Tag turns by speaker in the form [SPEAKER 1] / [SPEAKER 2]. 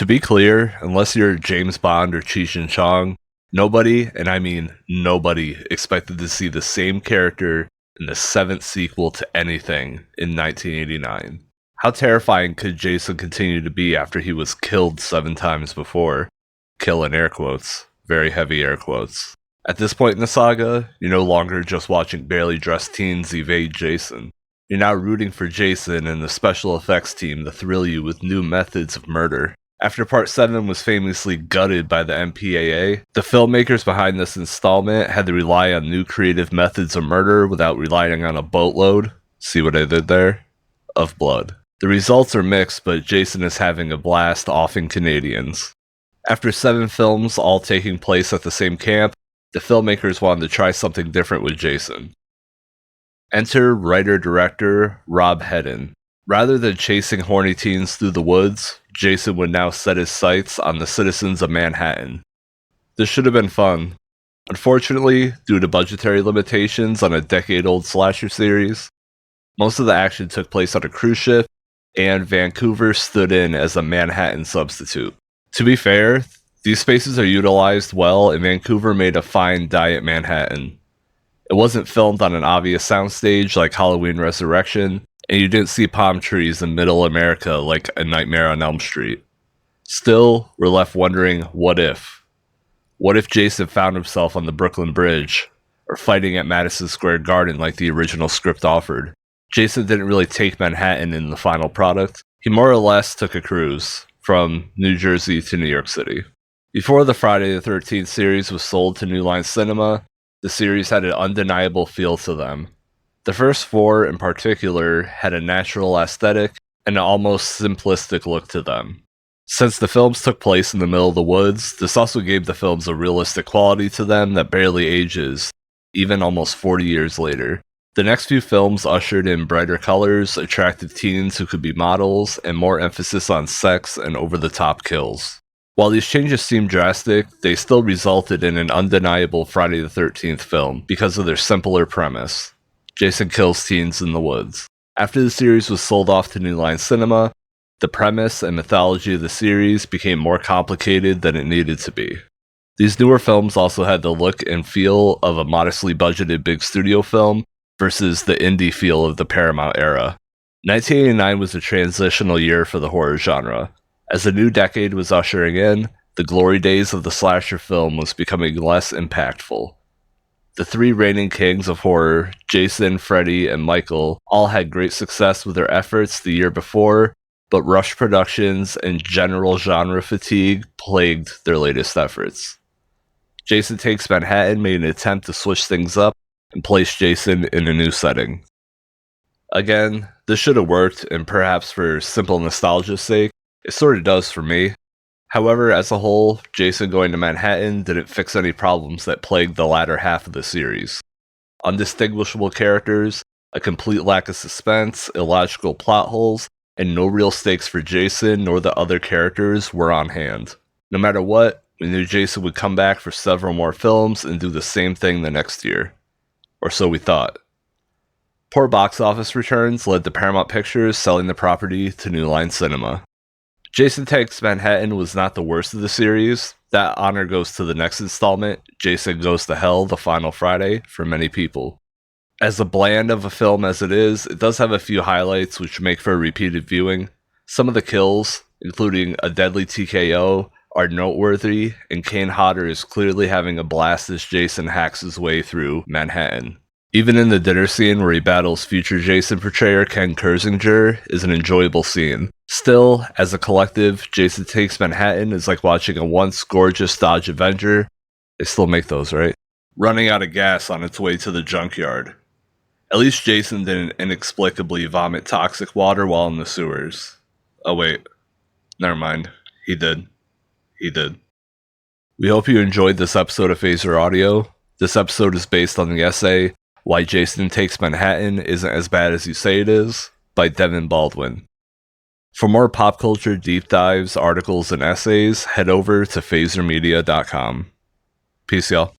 [SPEAKER 1] be clear, unless you're James Bond or Cheech and Chong, nobody, and I mean nobody, expected to see the same character in the seventh sequel to anything in 1989. How terrifying could Jason continue to be after he was killed 7 times before? Kill in air quotes. Very heavy air quotes. At this point in the saga, you're no longer just watching barely dressed teens evade Jason. You're now rooting for Jason and the special effects team to thrill you with new methods of murder. After Part 7 was famously gutted by the MPAA, the filmmakers behind this installment had to rely on new creative methods of murder without relying on a boatload, see what I did there, of blood. The results are mixed, but Jason is having a blast offing Canadians. After 7 films all taking place at the same camp, the filmmakers wanted to try something different with Jason. Enter writer-director Rob Hedden. Rather than chasing horny teens through the woods, Jason would now set his sights on the citizens of Manhattan. This should have been fun. Unfortunately, due to budgetary limitations on a decade-old slasher series, most of the action took place on a cruise ship, and Vancouver stood in as a Manhattan substitute. To be fair, these spaces are utilized well, and Vancouver made a fine diet Manhattan. It wasn't filmed on an obvious soundstage like Halloween Resurrection, and you didn't see palm trees in middle America like A Nightmare on Elm Street. Still, we're left wondering, what if? What if Jason found himself on the Brooklyn Bridge, or fighting at Madison Square Garden like the original script offered? Jason didn't really take Manhattan in the final product. He more or less took a cruise from New Jersey to New York City. Before the Friday the 13th series was sold to New Line Cinema, the series had an undeniable feel to them. The first 4 in particular had a natural aesthetic and an almost simplistic look to them. Since the films took place in the middle of the woods, this also gave the films a realistic quality to them that barely ages, even almost 40 years later. The next few films ushered in brighter colors, attractive teens who could be models, and more emphasis on sex and over-the-top kills. While these changes seemed drastic, they still resulted in an undeniable Friday the 13th film because of their simpler premise. Jason kills teens in the woods. After the series was sold off to New Line Cinema, the premise and mythology of the series became more complicated than it needed to be. These newer films also had the look and feel of a modestly budgeted big studio film versus the indie feel of the Paramount era. 1989 was a transitional year for the horror genre. As the new decade was ushering in, the glory days of the slasher film was becoming less impactful. The 3 reigning kings of horror, Jason, Freddy, and Michael, all had great success with their efforts the year before, but rushed productions and general genre fatigue plagued their latest efforts. Jason Takes Manhattan made an attempt to switch things up and place Jason in a new setting. Again, this should have worked, and perhaps for simple nostalgia's sake, it sort of does for me. However, as a whole, Jason going to Manhattan didn't fix any problems that plagued the latter half of the series. Undistinguishable characters, a complete lack of suspense, illogical plot holes, and no real stakes for Jason nor the other characters were on hand. No matter what, we knew Jason would come back for several more films and do the same thing the next year. Or so we thought. Poor box office returns led to Paramount Pictures selling the property to New Line Cinema. Jason Takes Manhattan was not the worst of the series. That honor goes to the next installment, Jason Goes to Hell, The Final Friday, for many people. As a bland of a film as it is, it does have a few highlights which make for a repeated viewing. Some of the kills, including a deadly TKO, are noteworthy, and Kane Hodder is clearly having a blast as Jason hacks his way through Manhattan. Even in the dinner scene where he battles future Jason portrayer Ken Kersinger is an enjoyable scene. Still, as a collective, Jason Takes Manhattan is like watching a once gorgeous Dodge Avenger, they still make those, right? Running out of gas on its way to the junkyard. At least Jason didn't inexplicably vomit toxic water while in the sewers. Oh wait, never mind, he did. He did. We hope you enjoyed this episode of PHASR Audio. This episode is based on the essay, Why Jason Takes Manhattan Isn't As Bad As You Say It Is, by Devin Baldwin. For more pop culture deep dives, articles, and essays, head over to phasrmedia.com. Peace, y'all.